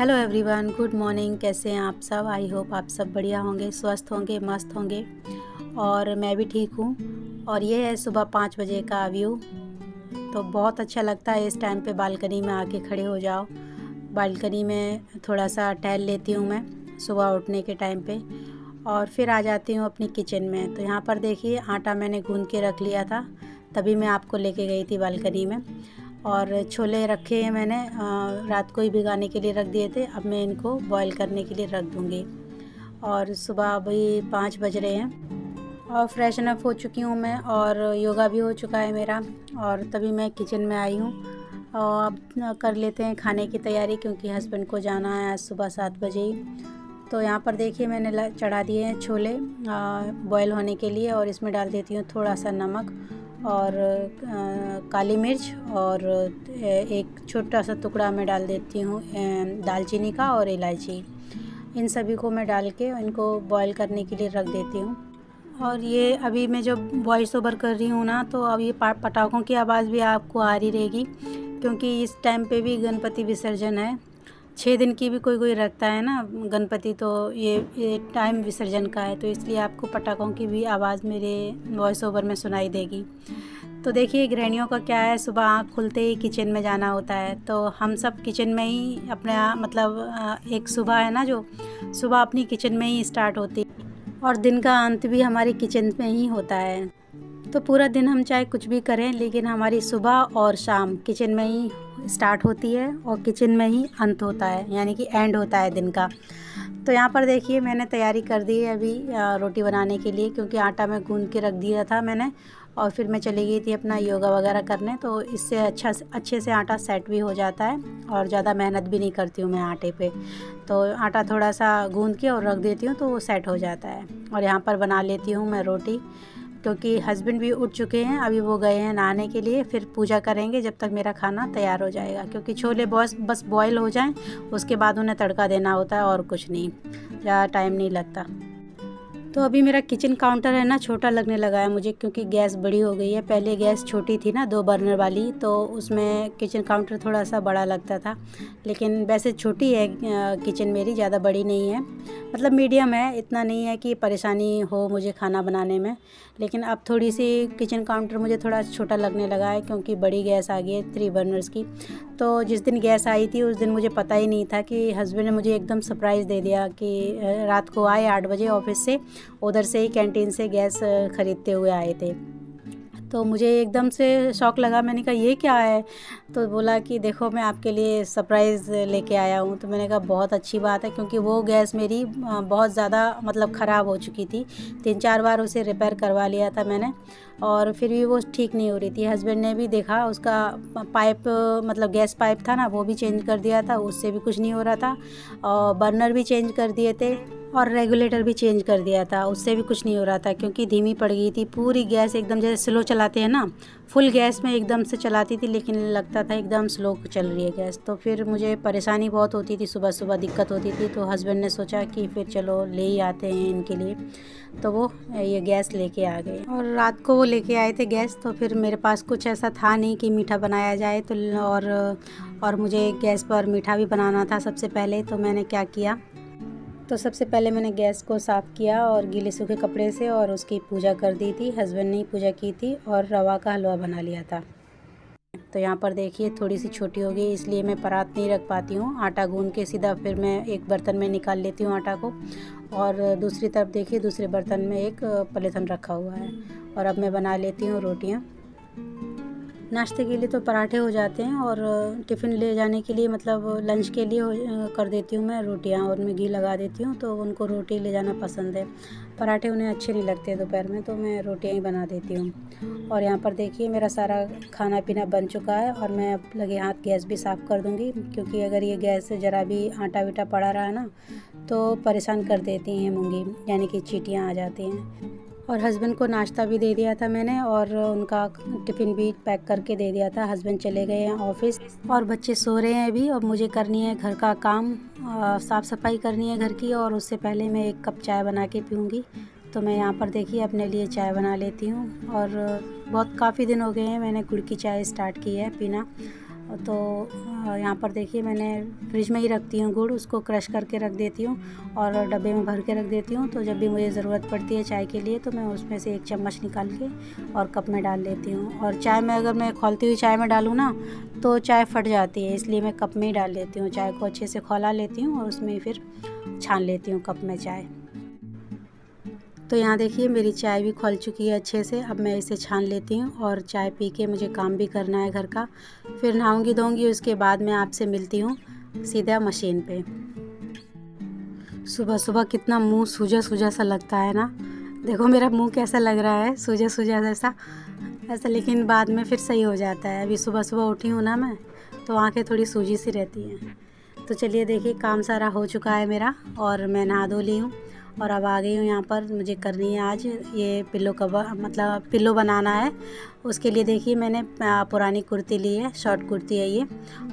Hello everyone, good morning. कैसे हैं आप सब? आई होप आप सब बढ़िया होंगे, स्वस्थ होंगे, मस्त होंगे। और मैं भी ठीक हूँ। और ये है सुबह 5 बजे का व्यू। तो बहुत अच्छा लगता है इस टाइम पे बालकनी में आके खड़े हो जाओ। बालकनी में थोड़ा सा टहल लेती हूँ मैं सुबह उठने के टाइम पे, और फिर आ जाती हूँ अपनी किचन में। तो यहाँ पर देखिए, आटा मैंने गूंद के रख लिया था, तभी मैं आपको लेके गई थी बालकनी में। और छोले रखे हैं मैंने, रात को ही भिगाने के लिए रख दिए थे। अब मैं इनको बॉईल करने के लिए रख दूँगी। और सुबह अभी 5 बज रहे हैं और फ्रेशन अप हो चुकी हूँ मैं, और योगा भी हो चुका है मेरा। और तभी मैं किचन में आई हूँ। और अब कर लेते हैं खाने की तैयारी, क्योंकि हस्बैंड को जाना है आज सुबह 7 बजे ही। तो यहाँ पर देखिए, मैंने चढ़ा दिए हैं छोले बॉईल होने के लिए, और इसमें डाल देती हूँ थोड़ा सा नमक और काली मिर्च, और एक छोटा सा टुकड़ा मैं डाल देती हूँ दालचीनी का, और इलायची। इन सभी को मैं डाल के इनको बॉईल करने के लिए रख देती हूँ। और ये अभी मैं जो वॉइस ओवर कर रही हूँ ना, तो अब ये पटाखों की आवाज़ भी आपको आ रही रहेगी, क्योंकि इस टाइम पे भी गणपति विसर्जन है। 6 दिन की भी कोई कोई रखता है ना गणपति, तो ये टाइम विसर्जन का है, तो इसलिए आपको पटाखों की भी आवाज़ मेरे वॉइस ओवर में सुनाई देगी। तो देखिए, गृहिणियों का क्या है, सुबह आँख खुलते ही किचन में जाना होता है। तो हम सब किचन में ही अपना मतलब एक सुबह है ना, जो सुबह अपनी किचन में ही स्टार्ट होती है, और दिन का अंत भी हमारी किचन में ही होता है। तो पूरा दिन हम चाहे कुछ भी करें, लेकिन हमारी सुबह और शाम किचन में ही स्टार्ट होती है और किचन में ही अंत होता है, यानी कि एंड होता है दिन का। तो यहाँ पर देखिए, मैंने तैयारी कर दी है अभी रोटी बनाने के लिए, क्योंकि आटा मैं गूंद के रख दिया था मैंने। और फिर मैं चली गई थी अपना योगा वगैरह करने, तो इससे अच्छे से आटा सेट भी हो जाता है, और ज़्यादा मेहनत भी नहीं करती हूँ मैं आटे पे। तो आटा थोड़ा सा गूंद के और रख देती हूँ, तो वो सेट हो जाता है। और यहाँ पर बना लेती हूँ मैं रोटी, क्योंकि हस्बैंड भी उठ चुके हैं, अभी वो गए हैं नहाने के लिए, फिर पूजा करेंगे जब तक मेरा खाना तैयार हो जाएगा। क्योंकि छोले बस बॉईल हो जाएं, उसके बाद उन्हें तड़का देना होता है, और कुछ नहीं, ज़्यादा टाइम नहीं लगता। तो अभी मेरा किचन काउंटर है ना, छोटा लगने लगा है मुझे, क्योंकि गैस बड़ी हो गई है। पहले गैस छोटी थी ना, 2 बर्नर वाली, तो उसमें किचन काउंटर थोड़ा सा बड़ा लगता था। लेकिन वैसे छोटी है किचन मेरी, ज़्यादा बड़ी नहीं है, मतलब मीडियम है। इतना नहीं है कि परेशानी हो मुझे खाना बनाने में। लेकिन अब थोड़ी सी किचन काउंटर मुझे थोड़ा छोटा लगने लगा है, क्योंकि बड़ी गैस आ गई है 3 बर्नर्स की। तो जिस दिन गैस आई थी, उस दिन मुझे पता ही नहीं था कि हस्बैंड ने मुझे एकदम सरप्राइज़ दे दिया कि रात को आए 8 बजे ऑफिस से, उधर से ही कैंटीन से गैस ख़रीदते हुए आए थे। तो मुझे एकदम से शौक लगा। मैंने कहा, ये क्या है? तो बोला कि देखो, मैं आपके लिए सरप्राइज़ लेके आया हूँ। तो मैंने कहा, बहुत अच्छी बात है, क्योंकि वो गैस मेरी बहुत ज़्यादा मतलब ख़राब हो चुकी थी। 3-4 बार उसे रिपेयर करवा लिया था मैंने, और फिर भी वो ठीक नहीं हो रही थी। हस्बैंड ने भी देखा, उसका पाइप मतलब गैस पाइप था ना, वो भी चेंज कर दिया था, उससे भी कुछ नहीं हो रहा था। और बर्नर भी चेंज कर दिए थे, और रेगुलेटर भी चेंज कर दिया था, उससे भी कुछ नहीं हो रहा था, क्योंकि धीमी पड़ गई थी पूरी गैस। एकदम जैसे स्लो चलाते हैं ना, फुल गैस में एकदम से चलाती थी, लेकिन लगता था एकदम स्लो चल रही है गैस। तो फिर मुझे परेशानी बहुत होती थी, सुबह सुबह दिक्कत होती थी। तो हस्बैंड ने सोचा कि फिर चलो ले ही आते हैं इनके लिए। तो वो ये गैस लेके आ गए, और रात को वो लेके आए थे गैस। तो फिर मेरे पास कुछ ऐसा था नहीं कि मीठा बनाया जाए, तो और मुझे गैस पर मीठा भी बनाना था सबसे पहले। तो मैंने क्या किया, तो सबसे पहले मैंने गैस को साफ़ किया और गीले सूखे कपड़े से, और उसकी पूजा कर दी थी। हस्बैंड ने ही पूजा की थी, और रवा का हलवा बना लिया था। तो यहाँ पर देखिए, थोड़ी सी छोटी हो गई, इसलिए मैं परात नहीं रख पाती हूँ। आटा गूंद के सीधा फिर मैं एक बर्तन में निकाल लेती हूँ आटा को, और दूसरी तरफ देखिए, दूसरे बर्तन में एक पलेथन रखा हुआ है। और अब मैं बना लेती हूँ रोटियाँ। नाश्ते के लिए तो पराठे हो जाते हैं, और टिफ़िन ले जाने के लिए मतलब लंच के लिए कर देती हूँ मैं रोटियाँ, और मैं घी लगा देती हूँ, तो उनको रोटी ले जाना पसंद है। पराठे उन्हें अच्छे नहीं लगते दोपहर में, तो मैं रोटियाँ ही बना देती हूँ। और यहाँ पर देखिए, मेरा सारा खाना पीना बन चुका है, और मैं अब लगे हाथ गैस भी साफ़ कर दूँगी, क्योंकि अगर ये गैस से ज़रा भी आटा विटा पड़ा रहा ना, तो परेशान कर देती हैं मूंगी, यानी कि चींटियाँ आ जाती हैं। और हस्बैंड को नाश्ता भी दे दिया था मैंने, और उनका टिफ़िन भी पैक करके दे दिया था। हस्बैंड चले गए हैं ऑफिस, और बच्चे सो रहे हैं अभी, और मुझे करनी है घर का काम, साफ़ सफाई करनी है घर की। और उससे पहले मैं 1 कप चाय बना के पीऊँगी। तो मैं यहाँ पर देखिए अपने लिए चाय बना लेती हूँ। और बहुत काफ़ी दिन हो गए हैं मैंने गुड़ की चाय स्टार्ट की है पीना। तो यहाँ पर देखिए मैंने फ्रिज में ही रखती हूँ गुड़, उसको क्रश करके रख देती हूँ और डब्बे में भर के रख देती हूँ। तो जब भी मुझे ज़रूरत पड़ती है चाय के लिए तो मैं उसमें से 1 चम्मच निकाल के और कप में डाल लेती हूँ। और चाय में अगर मैं खौलती हुई चाय में डालूँ ना तो चाय फट जाती है, इसलिए मैं कप में ही डाल लेती हूँ। चाय को अच्छे से खौला लेती हूँ और उसमें फिर छान लेती हूँ कप में चाय। तो यहाँ देखिए मेरी चाय भी खौल चुकी है अच्छे से। अब मैं इसे छान लेती हूँ और चाय पी के मुझे काम भी करना है घर का, फिर नहाऊंगी धोऊंगी, उसके बाद मैं आपसे मिलती हूँ सीधा मशीन पे। सुबह सुबह कितना मुंह सूजा सूजा सा लगता है ना, देखो मेरा मुंह कैसा लग रहा है, सूजा सूजा जैसा ऐसा, लेकिन बाद में फिर सही हो जाता है। अभी सुबह सुबह उठी हूँ ना मैं, तो आँखें थोड़ी सूजी सी रहती हैं। तो चलिए देखिए काम सारा हो चुका है मेरा और मैं नहा धो ली हूँ और अब आ गई हूँ यहाँ पर। मुझे करनी है आज ये पिल्लो कवर, मतलब पिल्लो बनाना है। उसके लिए देखिए मैंने पुरानी कुर्ती ली है, शॉर्ट कुर्ती है ये,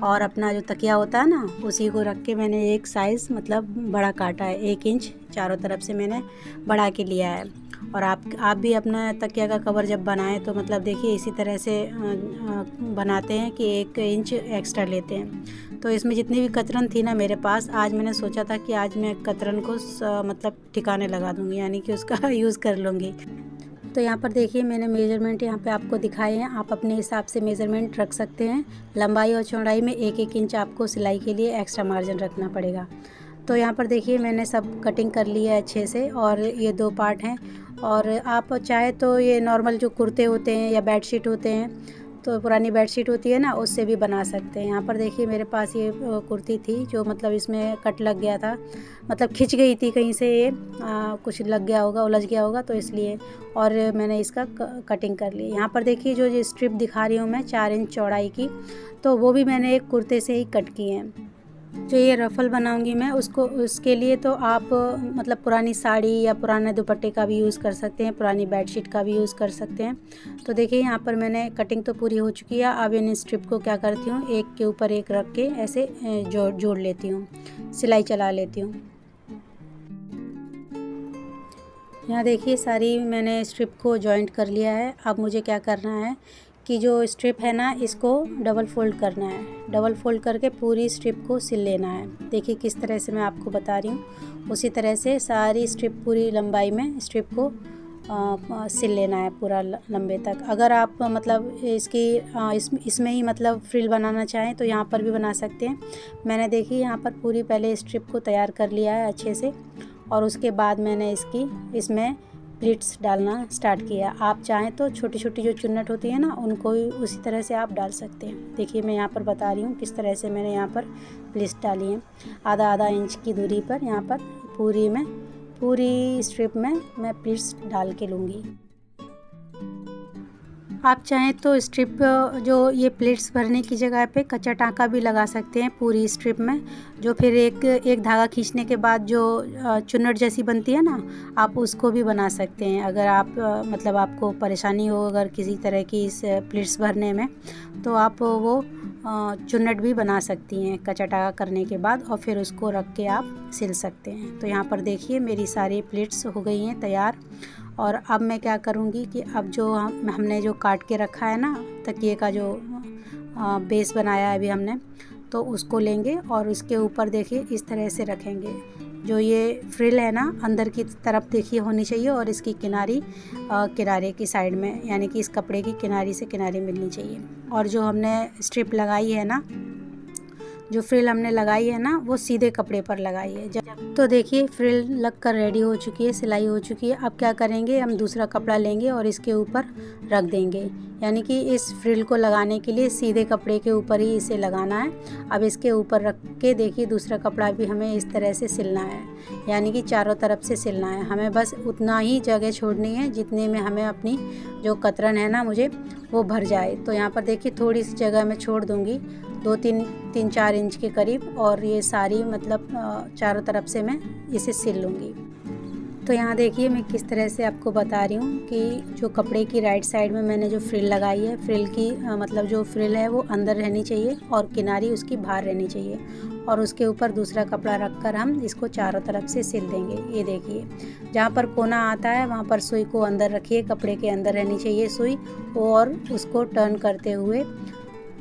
और अपना जो तकिया होता है ना उसी को रख के मैंने एक साइज़ मतलब बड़ा काटा है, 1 इंच चारों तरफ से मैंने बढ़ा के लिया है। और आप भी अपना तकिया का कवर जब बनाएं तो मतलब देखिए इसी तरह से बनाते हैं कि 1 इंच एक्स्ट्रा लेते हैं। तो इसमें जितनी भी कतरन थी ना मेरे पास, आज मैंने सोचा था कि आज मैं कतरन को मतलब ठिकाने लगा दूँगी, यानी कि उसका यूज़ कर लूँगी। तो यहाँ पर देखिए मैंने मेजरमेंट यहाँ पे आपको दिखाए हैं, आप अपने हिसाब से मेज़रमेंट रख सकते हैं। लंबाई और चौड़ाई में 1-1 इंच आपको सिलाई के लिए एक्स्ट्रा मार्जिन रखना पड़ेगा। तो यहाँ पर देखिए मैंने सब कटिंग कर ली है अच्छे से, और ये 2 पार्ट हैं। और आप चाहे तो ये नॉर्मल जो कुर्ते होते हैं या बेडशीट होते हैं, तो पुरानी बेडशीट होती है ना, उससे भी बना सकते हैं। यहाँ पर देखिए मेरे पास ये कुर्ती थी जो मतलब इसमें कट लग गया था, मतलब खिंच गई थी कहीं से, ये कुछ लग गया होगा, उलझ गया होगा, तो इसलिए। और मैंने इसका कटिंग कर ली। यहाँ पर देखिए जो स्ट्रिप दिखा रही हूँ मैं 4 इंच चौड़ाई की, तो वो भी मैंने एक कुर्ते से ही कट की हैं। जो ये रफ़ल बनाऊंगी मैं उसके लिए तो आप मतलब पुरानी साड़ी या पुराने दुपट्टे का भी यूज़ कर सकते हैं, पुरानी बेडशीट का भी यूज़ कर सकते हैं। तो देखिए यहाँ पर मैंने कटिंग तो पूरी हो चुकी है। अब इन स्ट्रिप को क्या करती हूँ, एक के ऊपर एक रख के ऐसे जोड़ लेती हूँ, सिलाई चला लेती हूँ। यहाँ देखिए सारी मैंने स्ट्रिप को जॉइंट कर लिया है। अब मुझे क्या करना है कि जो स्ट्रिप है ना इसको डबल फोल्ड करना है। डबल फोल्ड करके पूरी स्ट्रिप को सिल लेना है। देखिए किस तरह से मैं आपको बता रही हूँ, उसी तरह से सारी स्ट्रिप पूरी लंबाई में स्ट्रिप को सिल लेना है पूरा लंबे तक। अगर आप मतलब इसमें ही मतलब फ्रिल बनाना चाहें तो यहाँ पर भी बना सकते हैं। मैंने देखिए यहाँ पर पूरी पहले स्ट्रिप को तैयार कर लिया है अच्छे से, और उसके बाद मैंने इसमें प्लीट्स डालना स्टार्ट किया। आप चाहें तो छोटी छोटी जो चुन्नट होती है ना उनको भी उसी तरह से आप डाल सकते हैं। देखिए मैं यहाँ पर बता रही हूँ किस तरह से मैंने यहाँ पर प्लीट्स डाली हैं। आधा इंच की दूरी पर यहाँ पर पूरी स्ट्रिप में मैं प्लीट्स डाल के लूँगी। आप चाहें तो स्ट्रिप जो ये प्लेट्स भरने की जगह पे कच्चा टाँका भी लगा सकते हैं पूरी स्ट्रिप में, जो फिर एक धागा खींचने के बाद जो चुन्नट जैसी बनती है ना, आप उसको भी बना सकते हैं। अगर आप मतलब आपको परेशानी हो अगर किसी तरह की इस प्लेट्स भरने में, तो आप वो चुन्नट भी बना सकती हैं कच्चा टाँका करने के बाद, और फिर उसको रख के आप सिल सकते हैं। तो यहाँ पर देखिए मेरी सारी प्लेट्स हो गई हैं तैयार। और अब मैं क्या करूँगी कि अब जो हमने जो काट के रखा है ना तकिए का जो बेस बनाया है अभी हमने, तो उसको लेंगे और उसके ऊपर देखिए इस तरह से रखेंगे। जो ये फ्रिल है ना अंदर की तरफ देखिए होनी चाहिए, और इसकी किनारे की साइड में, यानी कि इस कपड़े की किनारी से किनारी मिलनी चाहिए। और जो हमने स्ट्रिप लगाई है ना, जो फ्रिल हमने लगाई है ना, वो सीधे कपड़े पर लगाई है। तो देखिए फ्रिल लग कर रेडी हो चुकी है, सिलाई हो चुकी है। अब क्या करेंगे, हम दूसरा कपड़ा लेंगे और इसके ऊपर रख देंगे, यानी कि इस फ्रिल को लगाने के लिए सीधे कपड़े के ऊपर ही इसे लगाना है। अब इसके ऊपर रख के देखिए दूसरा कपड़ा भी हमें इस तरह से सिलना है, यानी कि चारों तरफ से सिलना है। हमें बस उतना ही जगह छोड़नी है जितने में हमें अपनी जो कतरन है ना मुझे वो भर जाए। तो यहाँ पर देखिए थोड़ी सी जगह मैं छोड़ दूँगी, 2-3-4 इंच के करीब, और ये सारी मतलब चारों तरफ से मैं इसे सिल लूँगी। तो यहाँ देखिए मैं किस तरह से आपको बता रही हूँ कि जो कपड़े की राइट साइड में मैंने जो फ्रिल लगाई है, फ्रिल की मतलब जो फ्रिल है वो अंदर रहनी चाहिए और किनारी उसकी बाहर रहनी चाहिए, और उसके ऊपर दूसरा कपड़ा रखकर हम इसको चारों तरफ से सिल देंगे। ये देखिए जहाँ पर कोना आता है वहाँ पर सुई को अंदर रखिए, कपड़े के अंदर रहनी चाहिए सुई, और उसको टर्न करते हुए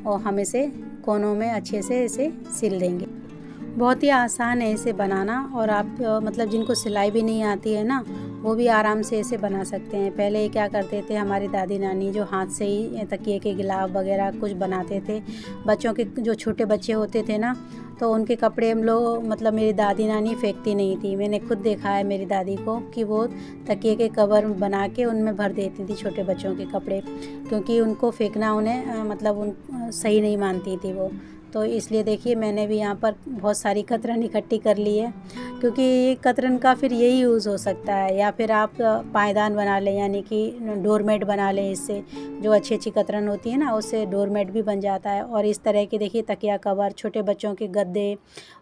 और हम इसे कोनों में अच्छे से इसे सिल देंगे। बहुत ही आसान है इसे बनाना, और आप मतलब जिनको सिलाई भी नहीं आती है ना, वो भी आराम से इसे बना सकते हैं। पहले क्या करते थे हमारी दादी नानी, जो हाथ से ही तकिए के गिलाफ वगैरह कुछ बनाते थे। बच्चों के जो छोटे बच्चे होते थे ना, तो उनके कपड़े हम लोग मतलब मेरी दादी नानी फेंकती नहीं थी। मैंने खुद देखा है मेरी दादी को कि वो तकिए के कवर बना के उनमें भर देती थी छोटे बच्चों के कपड़े, क्योंकि उनको फेंकना उन्हें मतलब सही नहीं मानती थी वो। तो इसलिए देखिए मैंने भी यहाँ पर बहुत सारी कतरन इकट्ठी कर ली है, क्योंकि ये कतरन का फिर यही यूज़ हो सकता है। या फिर आप पायदान बना लें, यानी कि डोरमेट बना लें। इससे जो अच्छी अच्छी कतरन होती है ना, उससे डोरमेट भी बन जाता है। और इस तरह की देखिए तकिया कवर, छोटे बच्चों के गद्दे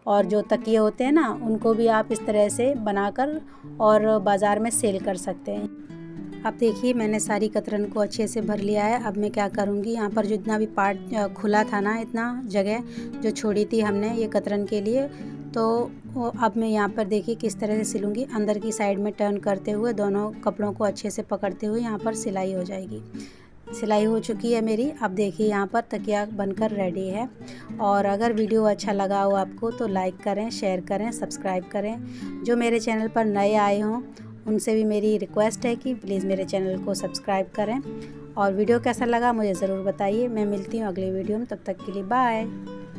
और जो तकिए होते हैं ना, उनको भी आप इस तरह से बनाकर और बाज़ार में सेल कर सकते हैं। अब देखिए मैंने सारी कतरन को अच्छे से भर लिया है। अब मैं क्या करूँगी, यहाँ पर जितना भी पार्ट खुला था ना, इतना जगह जो छोड़ी थी हमने ये कतरन के लिए, तो अब मैं यहाँ पर देखिए किस तरह से सिलूँगी। अंदर की साइड में टर्न करते हुए दोनों कपड़ों को अच्छे से पकड़ते हुए यहाँ पर सिलाई हो जाएगी। सिलाई हो चुकी है मेरी। अब देखिए यहाँ पर तकिया बनकर रेडी है। और अगर वीडियो अच्छा लगा हो आपको तो लाइक करें, शेयर करें, सब्सक्राइब करें। जो मेरे चैनल पर नए आए हों उनसे भी मेरी रिक्वेस्ट है कि प्लीज़ मेरे चैनल को सब्सक्राइब करें। और वीडियो कैसा लगा मुझे ज़रूर बताइए। मैं मिलती हूँ अगली वीडियो में, तब तक के लिए बाय।